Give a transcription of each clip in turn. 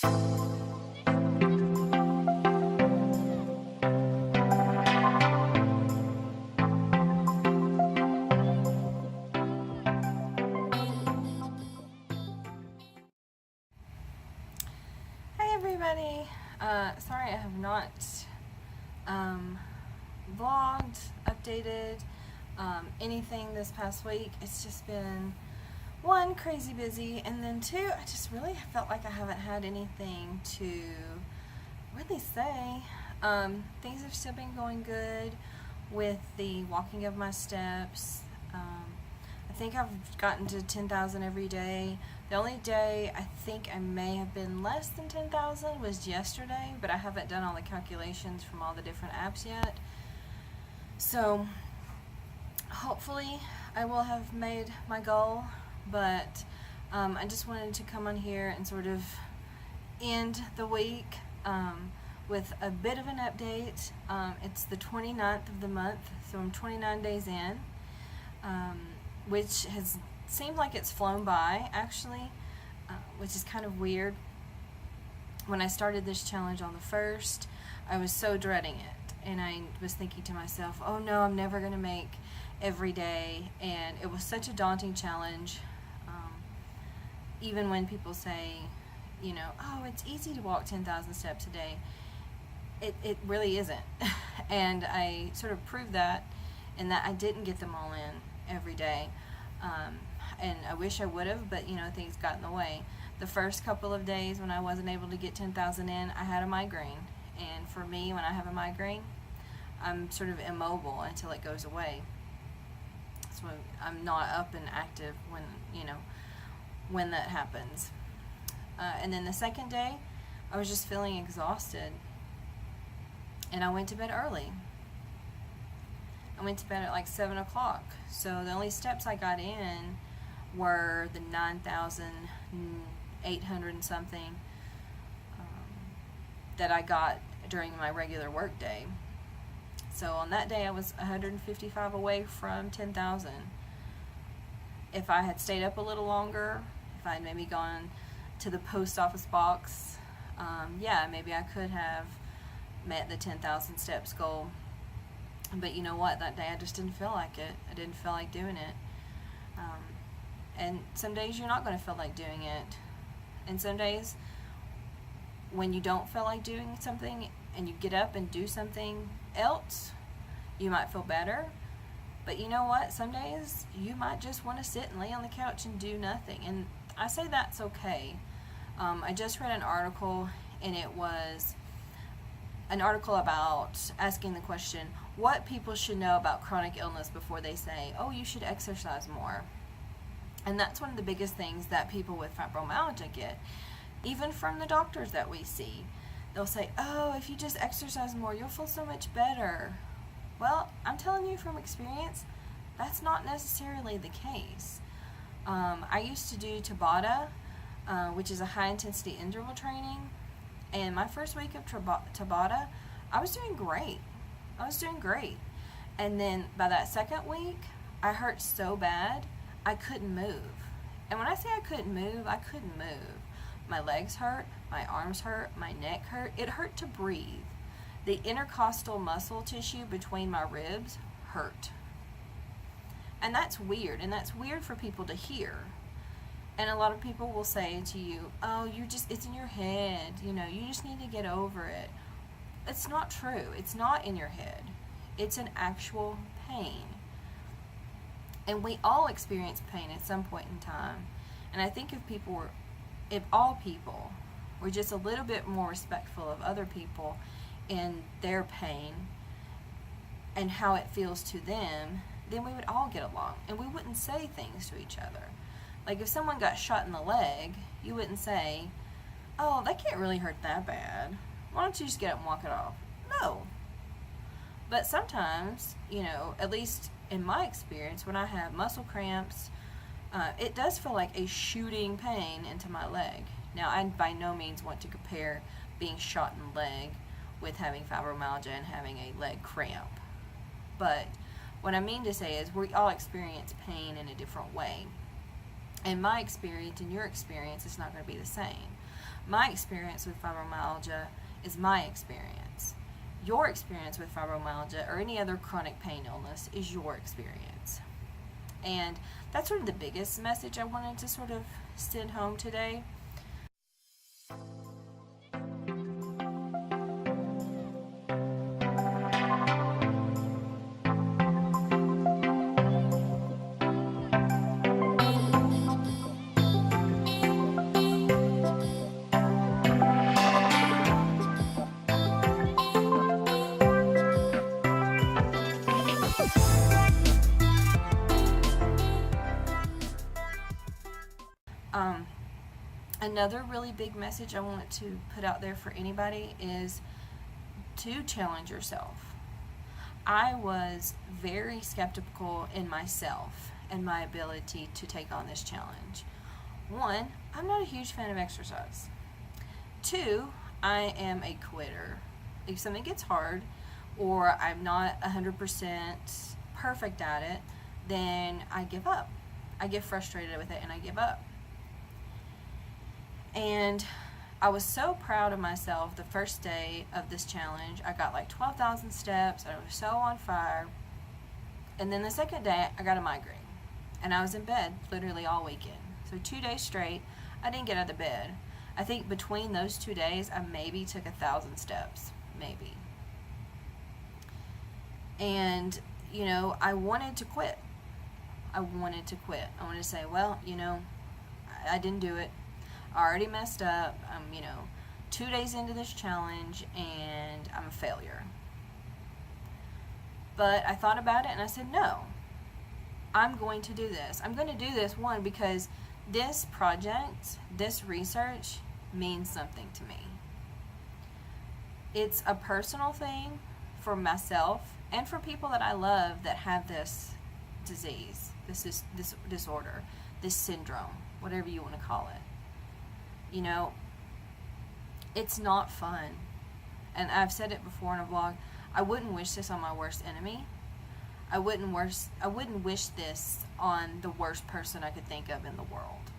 Everybody, sorry I have not vlogged, updated anything this past week. It's just been one, crazy busy, and then two, I just really felt like I haven't had anything to really say. Things have still been going good with the walking of my steps. I think I've gotten to 10,000 every day. The only day I think I may have been less than 10,000 was yesterday, but I haven't done all the calculations from all the different apps yet. So hopefully I will have made my goal, but I just wanted to come on here and sort of end the week with a bit of an update. It's the 29th of the month, so I'm 29 days in. Which has seemed like it's flown by, actually, which is kind of weird. When I started this challenge on the 1st, I was so dreading it, and I was thinking to myself, oh no, I'm never going to make every day, and it was such a daunting challenge. Even when people say, you know, oh, it's easy to walk 10,000 steps a day, it really isn't. And I sort of proved that, in that I didn't get them all in every day, and I wish I would have, but you know, things got in the way. The first couple of days when I wasn't able to get 10,000 in, I had a migraine, and for me, when I have a migraine, I'm sort of immobile until it goes away. So I'm not up and active when, you know, when that happens. And then the second day, I was just feeling exhausted, and I went to bed early. I went to bed at like 7 o'clock. So the only steps I got in were the 9,800 and something that I got during my regular work day. So on that day I was 155 away from 10,000. If I had stayed up a little longer, if I had maybe gone to the post office box, yeah, maybe I could have met the 10,000 steps goal. But you know what, that day I just didn't feel like it. I didn't feel like doing it. And some days you're not going to feel like doing it. And some days when you don't feel like doing something and you get up and do something else, you might feel better. But you know what, some days you might just want to sit and lay on the couch and do nothing. And I say that's okay. I just read an article, and it was an article about asking the question, what people should know about chronic illness before they say, oh, you should exercise more. And that's one of the biggest things that people with fibromyalgia get, even from the doctors that we see. They'll say, oh, if you just exercise more, you'll feel so much better. Well, I'm telling you from experience, that's not necessarily the case. I used to do Tabata, which is a high-intensity interval training, and my first week of Tabata, I was doing great. And then by that second week, I hurt so bad, I couldn't move. And when I say I couldn't move, I couldn't move. My legs hurt, my arms hurt, my neck hurt. It hurt to breathe. The intercostal muscle tissue between my ribs hurt. And that's weird, and that's weird for people to hear. And a lot of people will say to you, oh, it's in your head, you know, you just need to get over it. It's not true. It's not in your head. It's an actual pain. And we all experience pain at some point in time. And I think if all people were just a little bit more respectful of other people and their pain and how it feels to them, then we would all get along, and we wouldn't say things to each other. Like if someone got shot in the leg, you wouldn't say, oh, that can't really hurt that bad. Why don't you just get up and walk it off? No. But sometimes, you know, at least in my experience, when I have muscle cramps, it does feel like a shooting pain into my leg. Now, I by no means want to compare being shot in the leg with having fibromyalgia and having a leg cramp. But what I mean to say is we all experience pain in a different way. In my experience and your experience, it's not going to be the same. My experience with fibromyalgia is my experience. Your experience with fibromyalgia or any other chronic pain illness is your experience. And that's sort of the biggest message I wanted to sort of send home today. Another really big message I want to put out there for anybody is to challenge yourself. I was very skeptical in myself and my ability to take on this challenge. One, I'm not a huge fan of exercise. Two, I am a quitter. If something gets hard or I'm not 100% perfect at it, then I give up. I get frustrated with it and I give up. And I was so proud of myself the first day of this challenge. I got like 12,000 steps. I was so on fire. And then the second day, I got a migraine. And I was in bed literally all weekend. So 2 days straight, I didn't get out of bed. I think between those 2 days, I maybe took 1,000 steps. Maybe. And, you know, I wanted to quit. I wanted to say, well, you know, I didn't do it. I already messed up. I'm, 2 days into this challenge and I'm a failure. But I thought about it and I said, no, I'm going to do this. I'm going to do this, one, because this project, this research means something to me. It's a personal thing for myself and for people that I love that have this disease, this disorder, this syndrome, whatever you want to call it. You know, it's not fun. And I've said it before in a vlog, I wouldn't wish this on my worst enemy. I wouldn't wish this on the worst person I could think of in the world.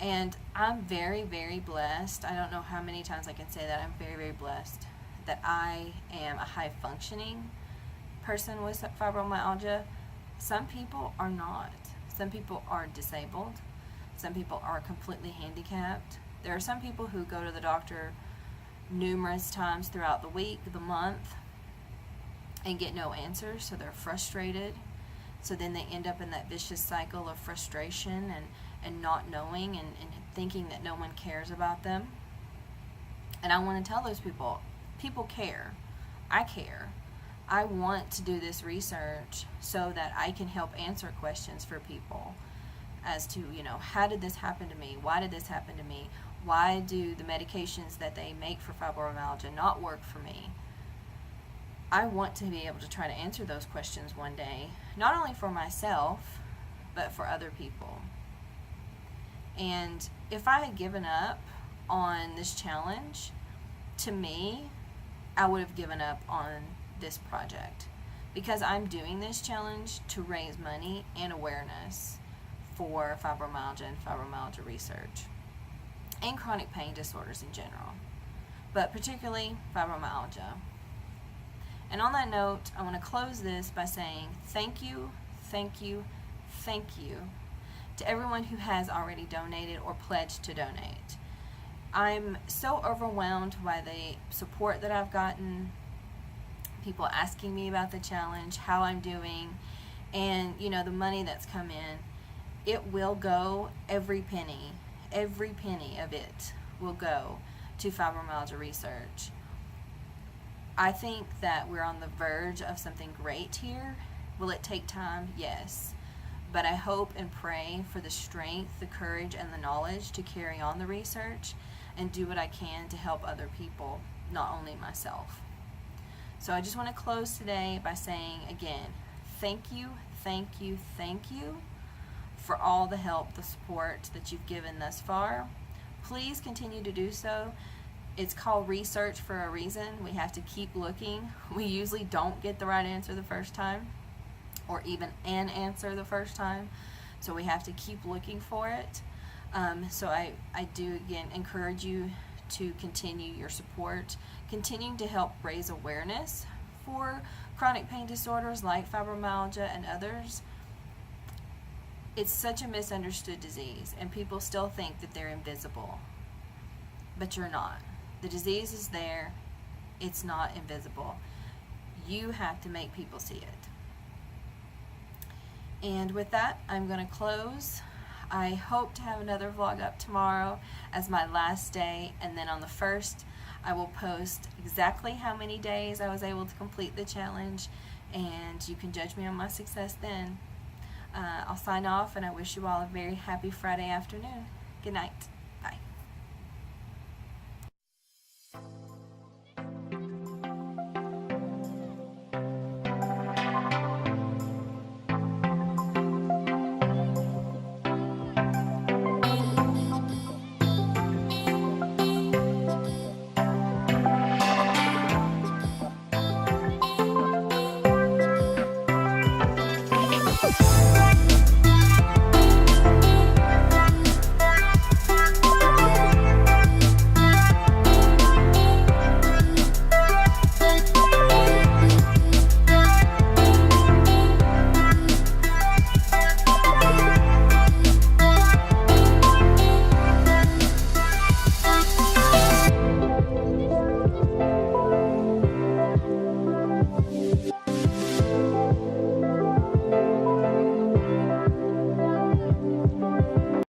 And I'm very, very blessed. I don't know how many times I can say that. I'm very, very blessed that I am a high-functioning person with fibromyalgia. Some people are not. Some people are disabled. Some people are completely handicapped. There are some people who go to the doctor numerous times throughout the week, the month, and get no answers, so they're frustrated. So then they end up in that vicious cycle of frustration and not knowing and thinking that no one cares about them. And I want to tell those people care. I care. I want to do this research so that I can help answer questions for people as to, how did this happen to me? Why did this happen to me? Why do the medications that they make for fibromyalgia not work for me? I want to be able to try to answer those questions one day, not only for myself, but for other people. And if I had given up on this challenge, to me, I would have given up on this project, because I'm doing this challenge to raise money and awareness for fibromyalgia and fibromyalgia research and chronic pain disorders in general, but particularly fibromyalgia. And on that note, I want to close this by saying thank you, thank you, thank you to everyone who has already donated or pledged to donate. I'm so overwhelmed by the support that I've gotten, people asking me about the challenge, how I'm doing, and the money that's come in. It will go, every penny of it will go to fibromyalgia research. I think that we're on the verge of something great here. Will it take time? Yes. But I hope and pray for the strength, the courage, and the knowledge to carry on the research and do what I can to help other people, not only myself. So I just want to close today by saying again, thank you, thank you, thank you for all the help, the support that you've given thus far. Please continue to do so. It's called research for a reason. We have to keep looking. We usually don't get the right answer the first time, or even an answer the first time, so we have to keep looking for it. So I do again encourage you to continue your support, continuing to help raise awareness for chronic pain disorders like fibromyalgia and others. It's such a misunderstood disease, and people still think that they're invisible, but you're not. The disease is there. It's not invisible. You have to make people see it. And with that, I'm going to close. I hope to have another vlog up tomorrow as my last day, and then on the 1st I will post exactly how many days I was able to complete the challenge, and you can judge me on my success then. I'll sign off, and I wish you all a very happy Friday afternoon. Good night. Bye.